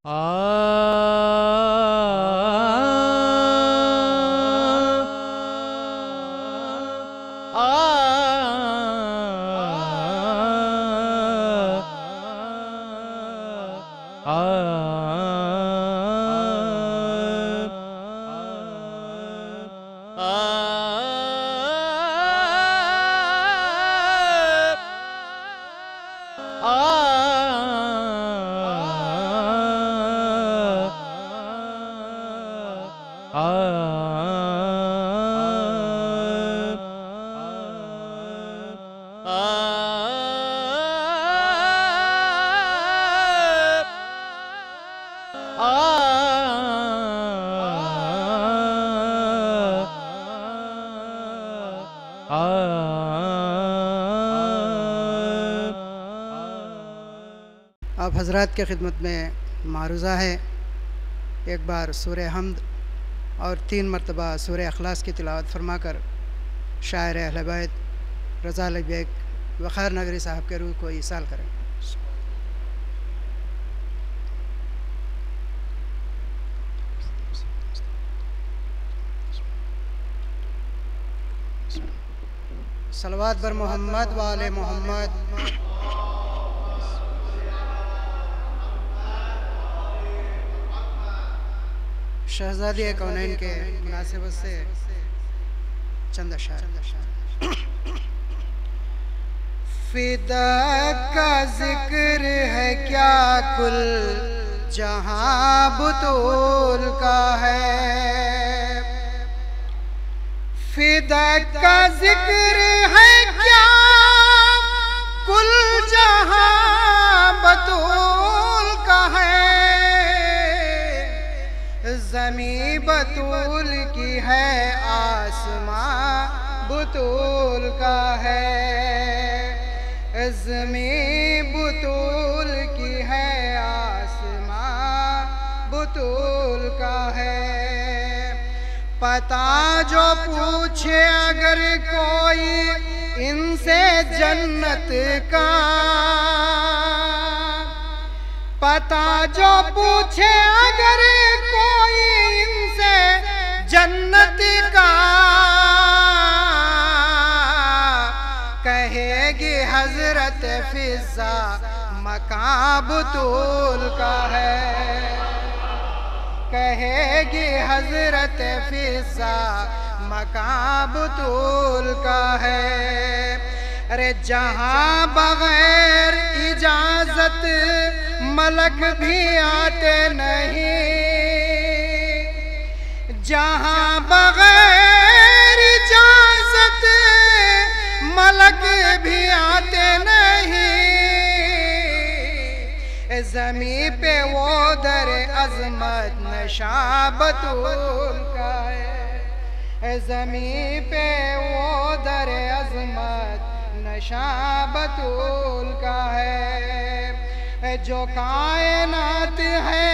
आप हज़रात के खिदमत में मारूज़ा है। एक बार सूरह हम्द और 3 मरतबा सूरह अखलास की तिलावत फरमाकर शायर अहले बैत रज़ा अली बेग वक़ार नगरी साहब के रूह को ईसाल करें। सलवात बर मोहम्मद वाले मोहम्मद। शहज़ादी कौनैन के मुनासिबत से चंद अशार। फिदा का जिक्र है क्या कुल जहां बुतूल का है। फिदा का जिक्र है क्या कुल जहां बतूल का है। ज़मीं बतूल की है आसमां बतूल का है। ज़मीं बतूल की है आसमां बतूल का है। पता जो पूछे अगर कोई इनसे जन्नत का। पता जो पूछे अगर कोई इनसे जन्नत का। कहेगी हजरत फिजा मकां बतूल का है। कहेगी हजरत फिजा मकां बतूल का है। अरे जहाँ बगैर इजाजत मलक भी आते नहीं। जहाँ बगैर इजाजत मलक भी आते नहीं। ज़मीं पे वो दर अज़मत नशा बतूल का है। ज़मीं पे वो दर अज़मत नशा बतूल का है। जो कायनात है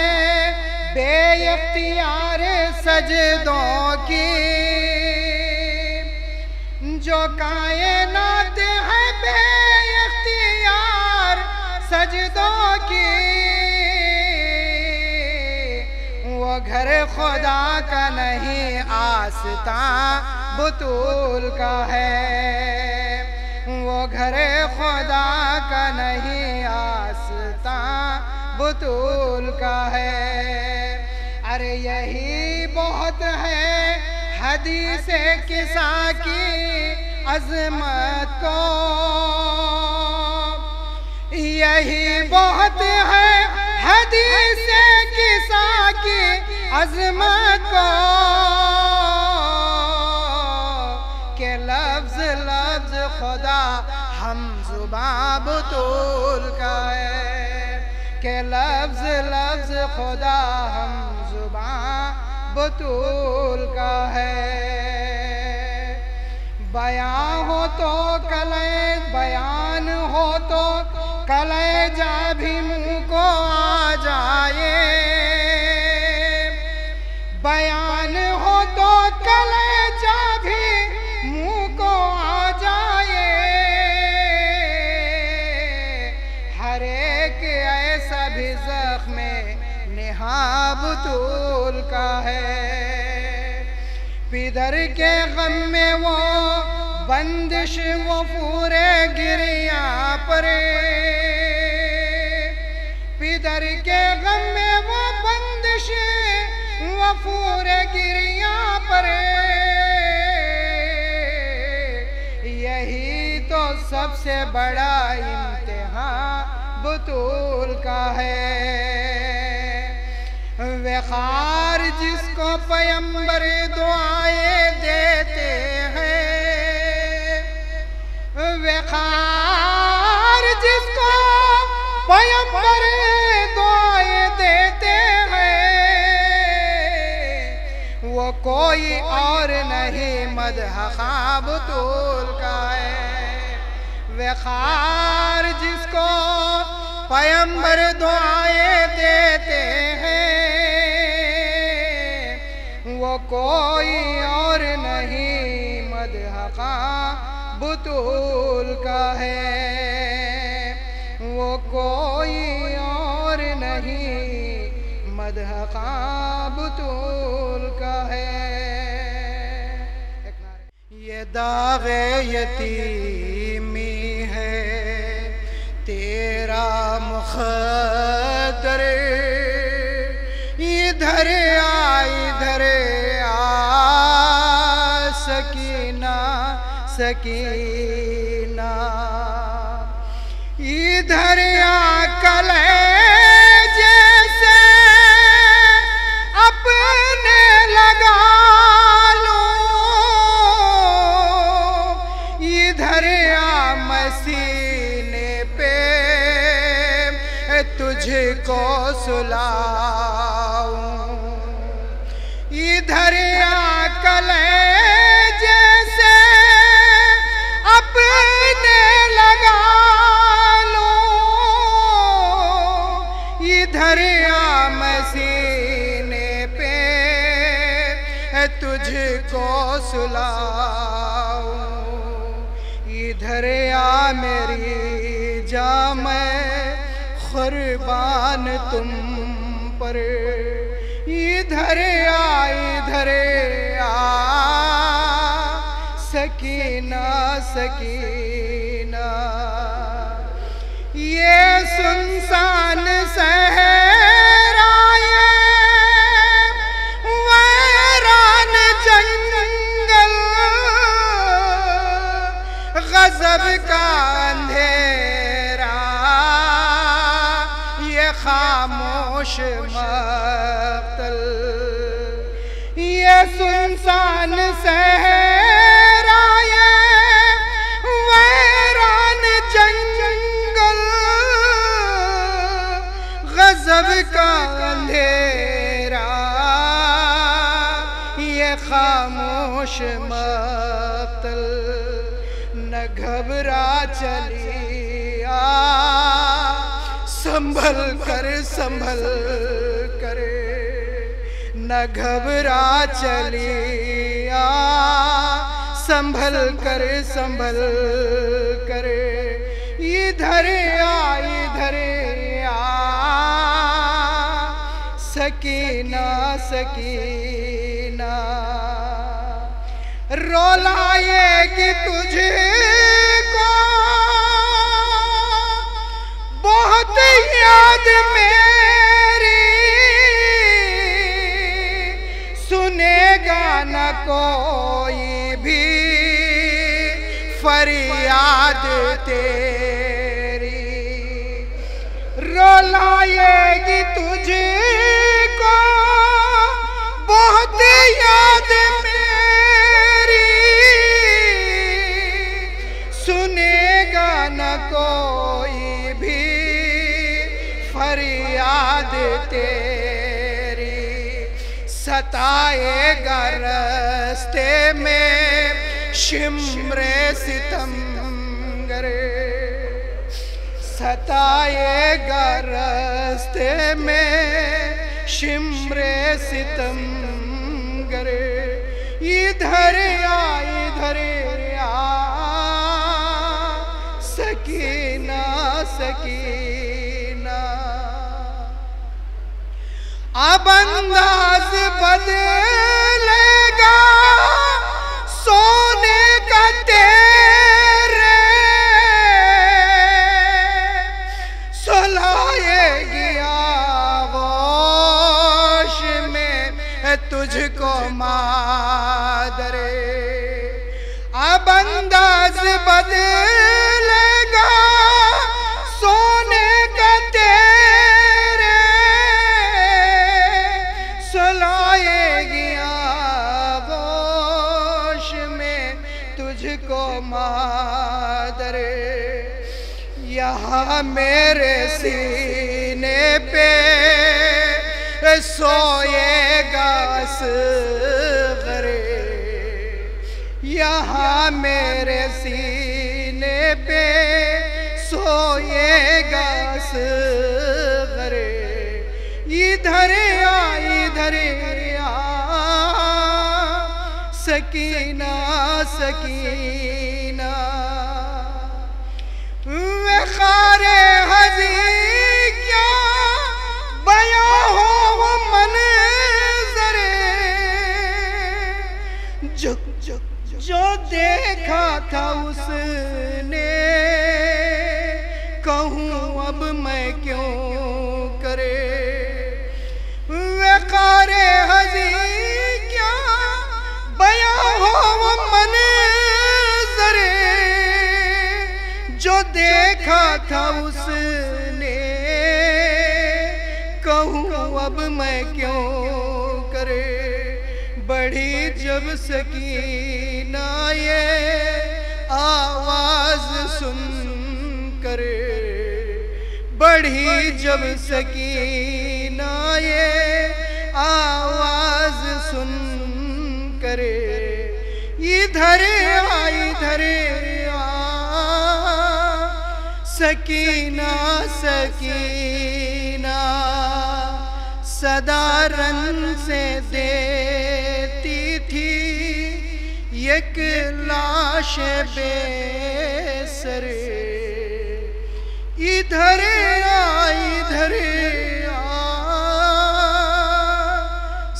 बेइख्तियार सजदों की। जो कायनात है बेइख्तियार सजदों की। वो घर खुदा का नहीं आस्तां बतूल का है। वो घर खुदा का नहीं आस्तां बतूल का है। अरे यही बहुत है हदीस किसा की अज़मत को। यही बहुत है हदीस किसा की अज़मत को। के लफ्ज़ लफ्ज़ खुदा हम ज़ुबां बतूल का है। के लफ्ज़ लफ्ज़ खुदा हम ज़ुबां बतूल का है। बयान हो तो कलेजा, बयान हो तो कलेजा भी मुँह को आ जाए। बयान हो तो कलेजा भी मुँह को आ जाए। हर एक ऐसा भी ज़ख्म नेहा बतूल का है। पिदर के गम में वो बंदिश वो पूरे गिरिया परे, पिदर के गम में वो बंदिश वो पूरे गिरिया परे। यही तो सबसे बड़ा इम्तिहान बतूल का है। वेखार जिसको पैगंबर दुआएं देते हैं, वेखार जिसको पैगंबर दुआएं देते हैं, वो कोई और नहीं मदह बतूल का है। वेखार जिसको पैगंबर दुआएं देते हैं, वो कोई और नहीं मदह बतूल का है। वो कोई और नहीं मदह बतूल का है। ये दाग़े यतीमी है तेरा मुक़द्दर, इधर आ सकीना सकीना, इधर आ कलेजे से अपने लगा लो, इधर आ मसीने पे तुझको सुलाऊं, इधर आ कलेजे से अपने लगा लो, इधर आ मसीने पे तुझको सुलाऊं, इधर आ मेरी जान कुर्बान तुम पर, इधर आ सकीना सकीना। ये सुनसान सहरा ये वैरान जंगल, गज़ब का अंधेरा ये खामोश मक़तल, ये सुनसान सहरा ये वैरान जंगल, गज़ब का अंधेरा ये खामोश मक़तल। न घबरा चलिया संभल कर, न घबरा चलिया संभल कर इधर आ सकीना सकीना। रोलाएगी तुझको बहुत याद मेरी, सुनेगा न कोई भी फरियाद तेरी। रोलाएगी तुझको बहुत याद मेरी, सुनेगा न कोई भी फरियाद तेरी। सताएगा रास्ते में शिम्रे सितमगर, सताएगा रास्ते में शिम्रे सितमगर। इधर आ सकीना सकीना। अब अंदाज बदलेगा सोने का तेरे, सुलाएगी आगोश में तुझको मादरे। अब अंदाज बदलेगा सोने का तेरे, सुलाएगी आगोश में तुझको मादरे। यहाँ मेरे सीने पे सोएगा असग़रे, यहाँ मेरे सीने पे सोएगा असग़रे। इधर आ सकीना सकीना, वे खारे हज़ी क्या बयां हो वो मंज़रे, जो देखा था उसने कहूँ अब मैं क्यों करे। वे खारे हज़ी क्या बयां हो वो मंज़रे, जो देखा था उसने कहूँ अब मैं क्यों करे। बढ़ी जब सकीना ये आवाज़ सुन करे, बढ़ी जब सकीना ये आवाज़ सुन करे। इधर आ सकीना सकीना, सदा रन से देती थी एक लाश बेसरे। इधर आ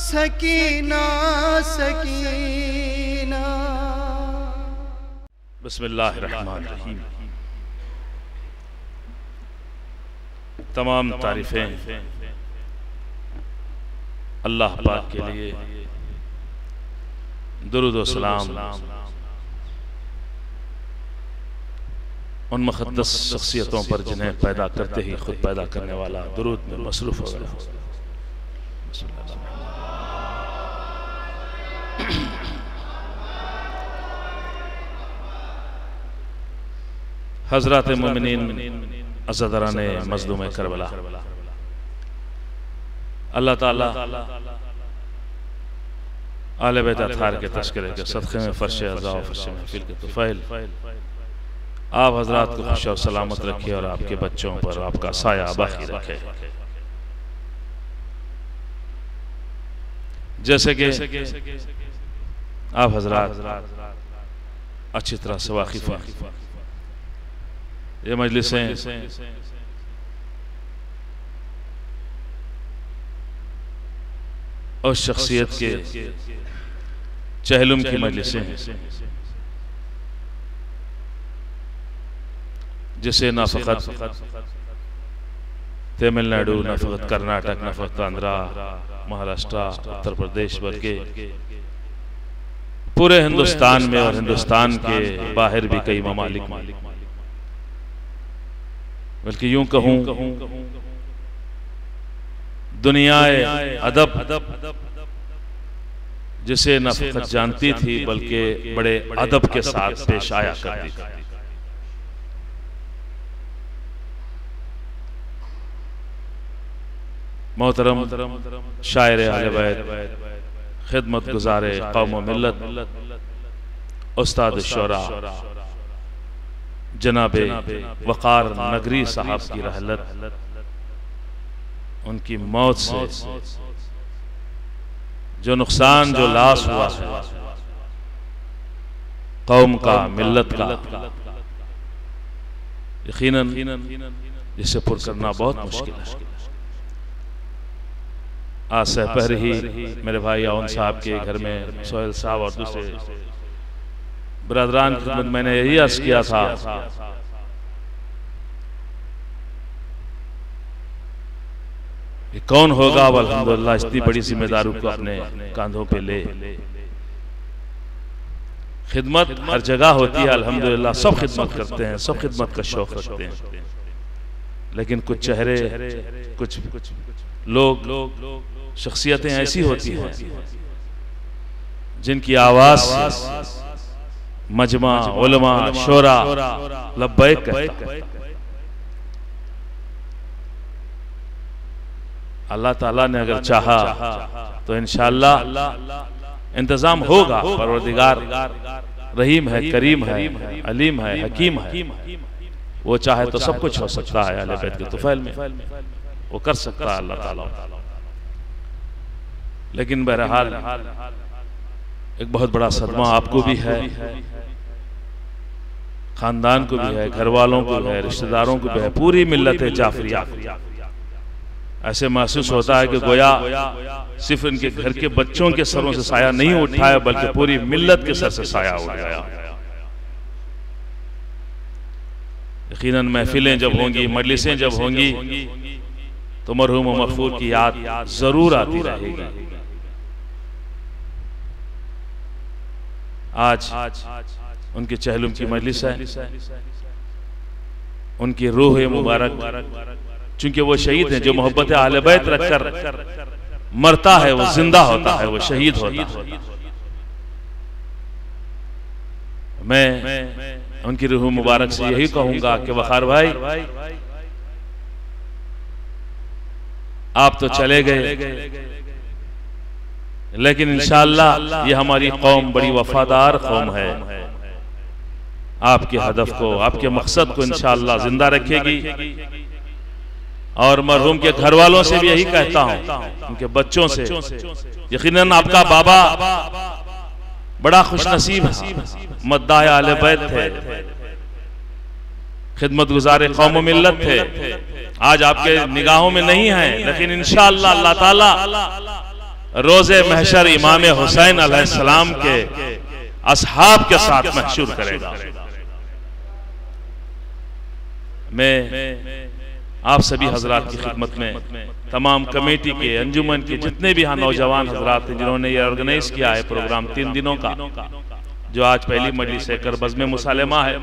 सकीना सकीना। बिस्मिल्लाहिर्रहमानिर्रहीम। तमाम तारीफें अल्लाह पाक के लिए, दुरूद व सलाम उन मुक़द्दस शख्सियतों पर जिन्हें पैदा करते ही खुद पैदा करने वाला दुरूद में मसरूफ़ हो गया। हज़रात मोमिनीन अज़दराने मज़लूम करबला, अल्लाह ताला आले बैत अत्हार के तज़किरे के सदक़े में फ़र्श अज़ा व फ़र्श महफ़िल के तुफ़ैल आप हज़रात को खुश और सलामत रखे और आपके बच्चों पर आपका साया बाकी रखे। जैसे कि आप हज़रात अच्छी तरह से वाकिफ़ हैं, ये मजलिसें और शख्सियत के चहलुम की मजलिसें हैं, जिसे न फ़क़त तमिलनाडु, न फ़क़त कर्नाटक, न फ़क़त आंध्रा, महाराष्ट्र, उत्तर प्रदेश, बल्कि पूरे हिंदुस्तान में और हिंदुस्तान के बाहर भी कई ममालिक में, बल्कि यूं कहूं दुनियाए अदब जिसे न फ़क़त जानती थी बल्कि बड़े अदब के साथ पेश आया करती थी। मोहतरम शायर अहले बैत, खिदमत गुजारे कौम व मिल्लत, उस्ताद शोरा जनाबे वक़ार नगरी साहब की रहलत, उनकी मौत से जो नुकसान, जो लाश हुआ है कौम का, मिल्लत का, यकीनन जिसे पुर करना बहुत मुश्किल है। आज से पहले ही मेरे भाई आउन साहब के घर में सोहेल साहब और दूसरे बरदरान खिदमत मैंने यही अर्ज किया था कि कौन होगा अब अल्हम्दुलिल्लाह इतनी बड़ी जिम्मेदारी को अपने कांधों पे ले। खिदमत हर जगह होती है अल्हम्दुलिल्लाह, सब खिदमत करते हैं, सब खिदमत का शौक रखते हैं, लेकिन कुछ चेहरे, कुछ लोग, शख्सियतें ऐसी होती हैं जिनकी आवाज मजमा, उलमा, शोरा लब्बैक कहता है। अल्लाह ताला ने अगर चाहा तो इंशाअल्लाह इंतजाम होगा। परवरदिगार रहीम है, करीम है, अलीम है, हकीम है, वो चाहे तो सब कुछ हो सकता है। अहले बैत के तुफैल में वो कर सकता है अल्लाह ताला। लेकिन बहरहाल एक बहुत बड़ा सदमा आपको भी है, खानदान को भी है, घर वालों को भी है, रिश्तेदारों को भी है, पूरी मिल्लत जाफरिया। ऐसे महसूस होता है कि गोया सिर्फ इनके घर के बच्चों के सरों से साया नहीं उठा है, बल्कि पूरी मिल्लत के सर से साया उठ गया। यकीनन महफिलें जब होंगी, मजलिसें जब होंगी तो मरहूम व मगफूर की याद जरूर आती रहेगी। आज उनके चहलुम की मजलिस है, उनकी रूह मुबारक, चूंकि वो शहीद हैं, जो मोहब्बत अहले बैत रखकर मरता है वो जिंदा होता है, वो शहीद होता है। मैं उनकी रूह मुबारक से यही कहूंगा कि वखार भाई आप तो चले गए, लेकिन इंशाअल्लाह ये हमारी कौम बड़ी वफादार कौम है, आपके हदफ को, आपके मकसद को इंशाअल्लाह जिंदा रखेगी। और मरहूम के घर वालों से भी यही कहता हूं, उनके बच्चों से, यकीनन आपका बाबा बड़ा खुशनसीब है, मद्दाह अहले बैत थे, खिदमत गुज़ार कौम मिल्लत थे। आज आपके निगाहों में नहीं है, लेकिन इंशाअल्लाह अल्लाह ताला रोज़े महशर इमाम हुसैन अलैहिस्सलाम के असहाब के साथ महशूर करेगा। मैं आप सभी हजरात की खिदमत में, तमाम कमेटी के, अंजुमन के जितने भी यहाँ नौजवान हजरात हैं जिन्होंने ये ऑर्गेनाइज किया है प्रोग्राम 3 दिनों का, जो आज पहली मजलिस है करबज़ में मुसालमा है,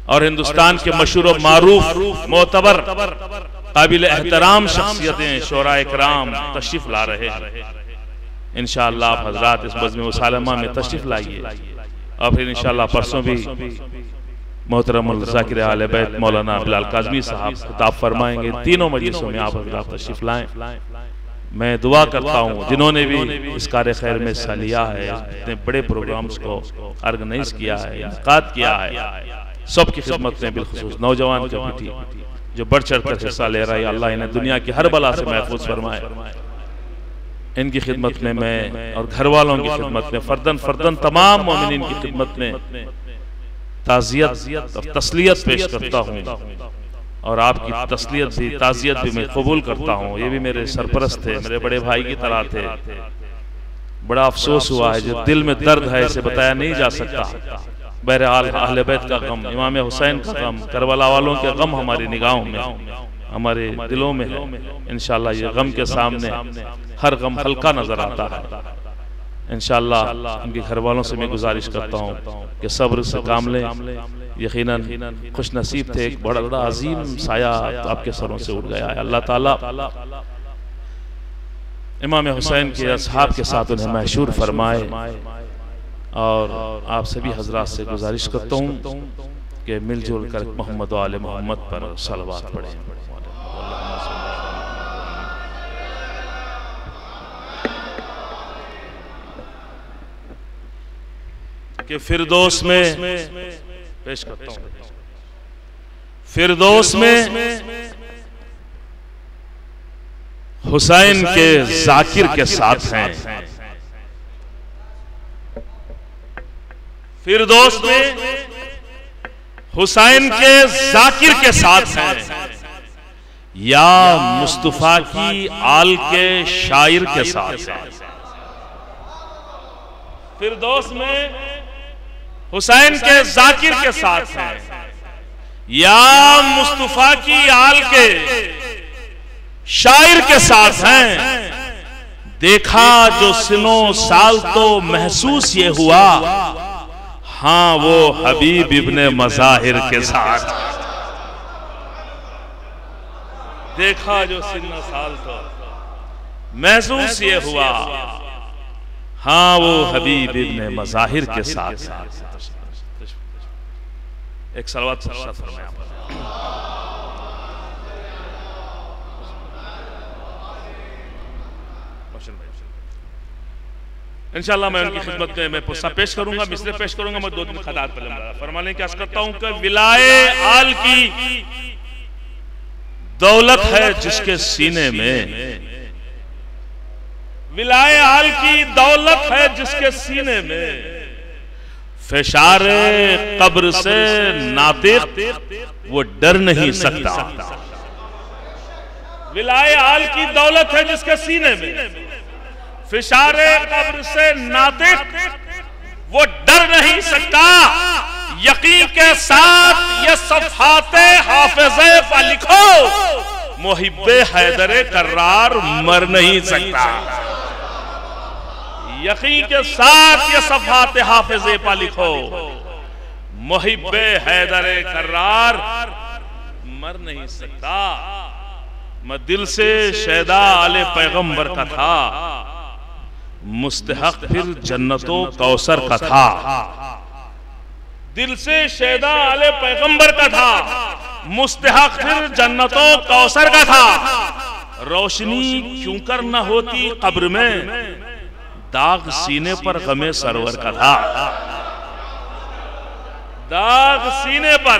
और हिंदुस्तान के मशहूर मारूफ मोतबर काबिल एहतराम शख्सियतें शोरा इकराम तशरीफ ला रहे हैं। इंशाअल्लाह आप हजरात इस बज़्म मुसालमा में तशरीफ लाइए, और फिर इंशाअल्लाह परसों भी मोहतरम ज़ाकिर आले बैत मौलाना बिलाल काज़मी साहब खिताब फरमाएंगे। तीनों मजलिसों में आप हजरात तशरीफ लाएं। मैं दुआ करता हूँ जिन्होंने भी इस कार्य खैर में हिस्सा लिया है, इतने बड़े प्रोग्राम्स को ऑर्गेनाइज किया है, इनकाद किया है, सबकी खिदमत में बिलखुसूस नौजवान कमेटी जो बढ़ चढ़ कर हिस्सा ले रहा है, अल्लाह इन्हें दुनिया की हर बला से महफूज फरमाए। इनकी खिदमत में मैं और घर वालों की खिदमत में, फर्दन फर्दन तमाम मोमिनीन की खिदमत में ताज़ियत और तस्लियत पेश करता हूँ, और आपकी तस्लियत भी, ताज़ियत भी मैं कबूल करता हूँ। ये भी मेरे सरपरस्त थे, मेरे बड़े भाई की तरह थे। बड़ा अफसोस हुआ है, जो दिल में दर्द है इसे बताया नहीं जा सकता। बहरहाल अहले बैत का गम, इमाम हुसैन का गम, करबला वालों के गम हमारी निगाहों में, हमारे दिलों में है। इंशाअल्लाह ये गम के सामने हर गम हल्का नजर आता है। इंशाअल्लाह उनके घर वालों से मैं गुजारिश करता हूँ कि सब्र से काम लें। यकीनन खुश नसीब थे, एक बड़ा बड़ा अजीम साया आपके सरों से उठ गया है। अल्लाह ताला इमाम हुसैन के असहाब के साथ उन्हें महशूर फरमाए। और आप सभी हजरात से गुजारिश करता हूँ कि मिलजुल कर मोहम्मद व आले मोहम्मद पर सलवात पढ़ें। कि फिरदौस में पेश करता हूँ, फिरदौस में हुसैन के जाकिर के साथ हैं। फिरदौस में हुसैन के जाकिर के साथ हैं। या मुस्तफा की आल के शायर के साथ है। फिरदौस में हुसैन के जाकिर के साथ है, या मुस्तफा की आल के शायर के साथ हैं। देखा जो सिनो साल तो महसूस ये हुआ, हाँ वो हबीब इब्ने मज़ाहिर के साथ। देखा जो सिनो साल तो महसूस ये हुआ, हाँ वो हबीब इब्ने मज़ाहिर के साथ। एक सलवात फरमाया। इंशाअल्लाह मैं उनकी खिदमत में मैं पुस्ता पेश करूंगा, मिसरे पेश करूंगा। मैं 2 दिन खदात पहले फरमाने की आस करता हूं कि विलाए आल की दौलत है जिसके सीने में, विलाए आल की दौलत है जिसके सीने में, फिशारे कब्र से नातिक वो डर नहीं सकता। विलाए आल की दौलत है जिसके सीने में, फिशारे कब्र से नातिक वो डर नहीं सकता। यकीन के साथ ये सफ़ाते हाफिज़े पर लिखो, मुहिब्बे हैदरे कर्रार मर नहीं सकता। यकीन के साथ ये सफ़ाते हाफिज़े पर लिखो, मुहिब्बे हैदरे कर्रार मर नहीं सकता। मैं दिल से शैदा आले पैगंबर का था, मुस्तहक फिर जन्नतो कौसर का था। दिल से शैदा आले पैगंबर का था, मुस्तहक फिर जन्नतो कौसर का था। रोशनी क्यों कर न होती कब्र में, दाग सीने पर गमे सरवर का था। दाग सीने पर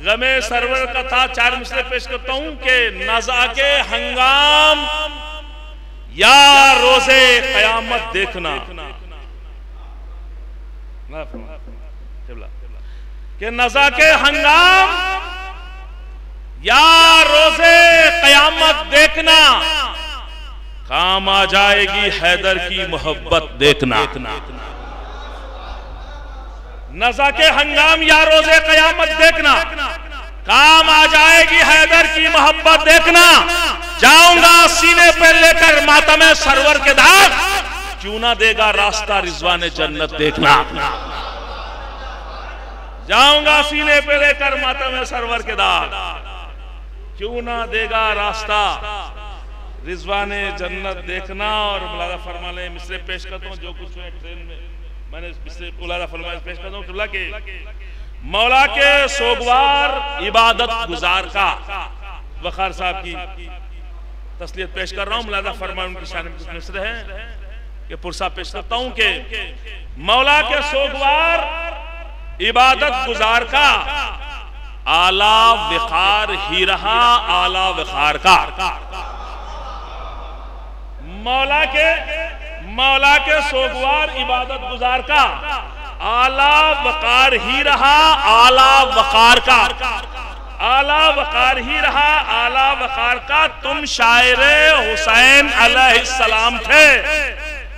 गमे सरवर का था। 4 मिसरे पेश करता हूं कि नज़ा के हंगाम या रोजे कयामत देखना, कि नज़ा के हंगाम या रोजे कयामत देखना, काम आ जाएगी हैदर की मोहब्बत देखना। नज़ा के हंगाम या रोजे कयामत देखना, काम आ जाएगी हैदर की मोहब्बत देखना। जाऊंगा सीने पे लेकर मातम सरवर के दाग, क्यों ना देगा रास्ता रिजवान जन्नत देखना। जाऊंगा सीने पे लेकर मातम सरवर के दाग, क्यों ना देगा रास्ता रिजवान जन्नत देखना। और मुलादा फरमा ले, मिसरे पेश करता हूँ जो कुछ ट्रेन में मैंने मिसरे मुलादा फरमा पेश करता हूँ। किबला के मौला के सोगवार इबादत गुजार का वखार साहब की तस्लीत पेश कर रहा हूँ। मुलादा फरमा उनकी शान में कुछ मिसरे हैं कि पुरसा पेश करता हूँ कि मौला के सोगवार इबादत गुजार का आला वखार ही रहा, आला वखार का। मौला के सोगवार इबादत गुजार का आला वकार ही रहा, आला वकार का। आला वकार ही रहा, आला वकार का। तुम शायरे हुसैन अलैहिस्सलाम थे,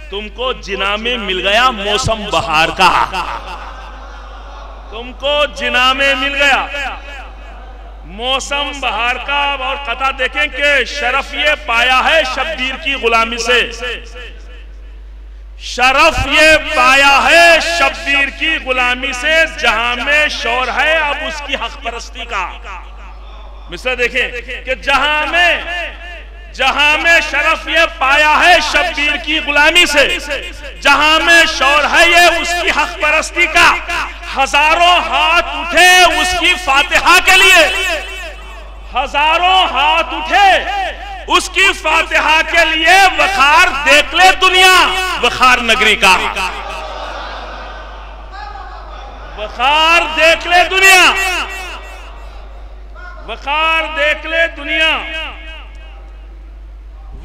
तुमको जिना में मिल गया मौसम बहार का। तुमको जिना में मिल गया मौसम बहार का। और कथा देखें कि शरफ ये पाया है शब्बीर की गुलामी से, शरफ ये पाया है शब्बीर की गुलामी से, जहां में शौर है अब उसकी हक परस्ती का। मिसरा देखें कि जहां में शरफ ये पाया है शब्बीर की गुलामी से, जहां में शौर है ये उसकी हक परस्ती का। हजारों हाथ उठे उसकी फातिहा के लिए, हजारों हाथ उठे उसकी फातिहा के लिए। वखार देख ले दुनिया, वखार नगरी का। वखार देख ले दुनिया, वखार देख ले दुनिया,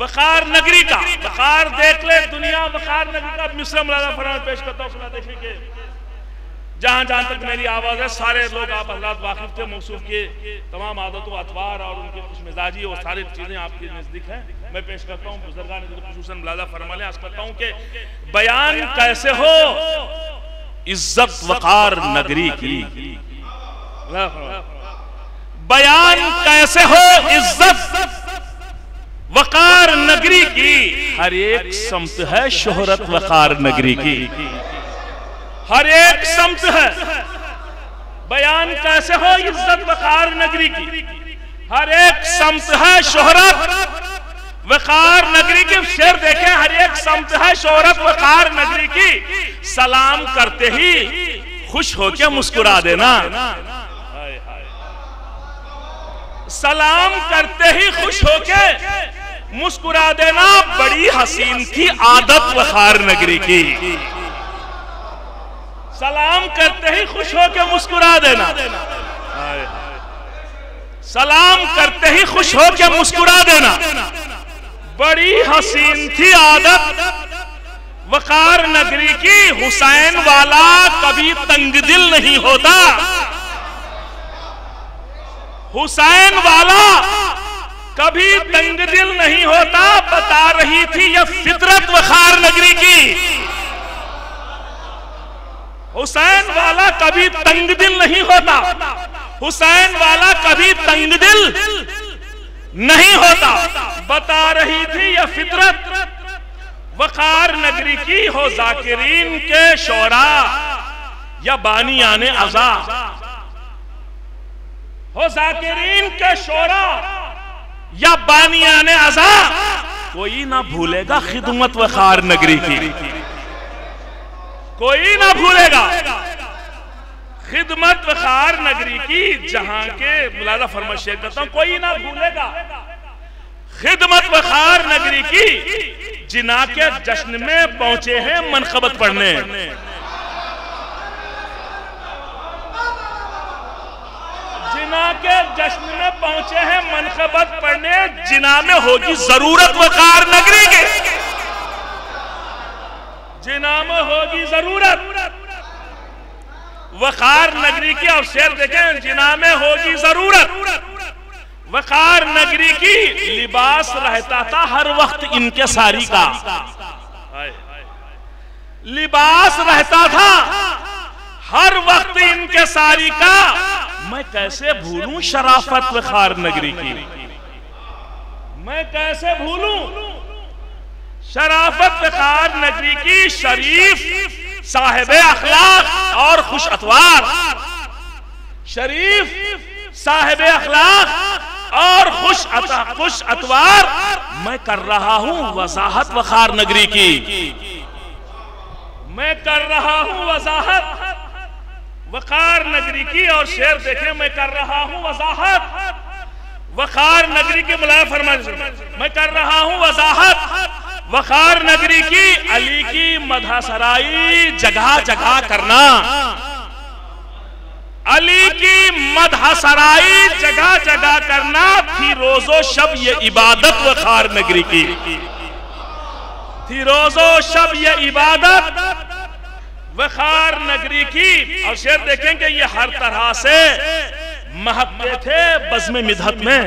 वखार नगरी का। वखार देख ले दुनिया, वखार नगरी का। मिसरा मुलादा फरमान पेश करता हूं, सुना देखेंगे। जहां जहां तक मेरी आवाज है सारे लोग आप हजरात वाकिफ थे मौसूफ के तमाम आदतों अतवार और उनके खुश मिजाजी और सारी चीजें आपके नजदीक हैं। मैं पेश करता हूँ बुजुर्गान खुसूसन मुलाजा फरमाले अर्ज करता हूँ कि बयान कैसे हो इज्जत वकार नगरी की, बयान कैसे हो इज्जत वकार नगरी की, हर एक समत है शोहरत वकार नगरी की, हर एक समत है। बयान कैसे हो इज्जत वकार नगरी की, हर एक समत है शोहरत वकार नगरी की। शेर देखें, हर एक समत है शोहरत वकार नगरी की। सलाम करते ही खुश होके मुस्कुरा देना, सलाम करते ही खुश होके मुस्कुरा देना, बड़ी हसीन थी आदत वकार नगरी की। सलाम करते ही खुश होके मुस्कुरा देना, सलाम करते ही खुश होके मुस्कुरा देना, बड़ी हसीन थी आदत वकार नगरी की। हुसैन वाला कभी तंग दिल नहीं होता, हुसैन वाला कभी तंग दिल नहीं होता, बता रही थी यह फितरत वकार नगरी की। हुसैन वाला कभी तंग दिल नहीं होता, हुसैन वाला कभी तंग दिल नहीं होता, बता रही थी यह फितरत वकार नगरी की। हो जाकिरीन के शोरा या बानियाने अज़ा, हो जाकिरीन के शोरा या बानियाने अज़ा, कोई ना भूलेगा खिदमत वकार नगरी की, कोई ना भूलेगा खिदमत वकार नगरी की। जहां के मुलाजा फरमाइश करता हूं, कोई ना भूलेगा खिदमत वकार नगरी की। जिना के जश्न में पहुंचे हैं मनकबत पढ़ने, जिना के जश्न में पहुंचे हैं मनकबत पढ़ने, जिना में होगी जरूरत वकार नगरी की, जिना में होगी जरूरत वकार नगरी की। और शेर देखें, जिना में होगी जरूरत वकार नगरी की। लिबास रहता था हर वक्त इनके सारी का, लिबास रहता था हर वक्त इनके सारी का। मैं कैसे भूलूं शराफत वकार नगरी की, मैं कैसे भूलूं शराफत वकार नगरी की। शरीफ साहिब अखलाक और खुश अतवार, शरीफ साहिब अखलाक और खुश अतवार, मैं कर रहा हूं वजाहत वकार नगरी की, मैं कर रहा हूं वजाहत वकार नगरी की। और शेर देखें, मैं कर रहा हूं वजाहत वकार नगरी की। मुलाया फरमाइए, मैं कर रहा हूं वजाहत वकार नगरी की। अली की मदह सराई जगह जगह करना, अली की मदह सराई जगह जगह करना, थी रोजो शब ये इबादत वकार नगरी की, थी रोजो शब ये इबादत वकार नगरी की। और शेर देखेंगे, ये हर तरह से महकते थे बज़्म मिदहत में,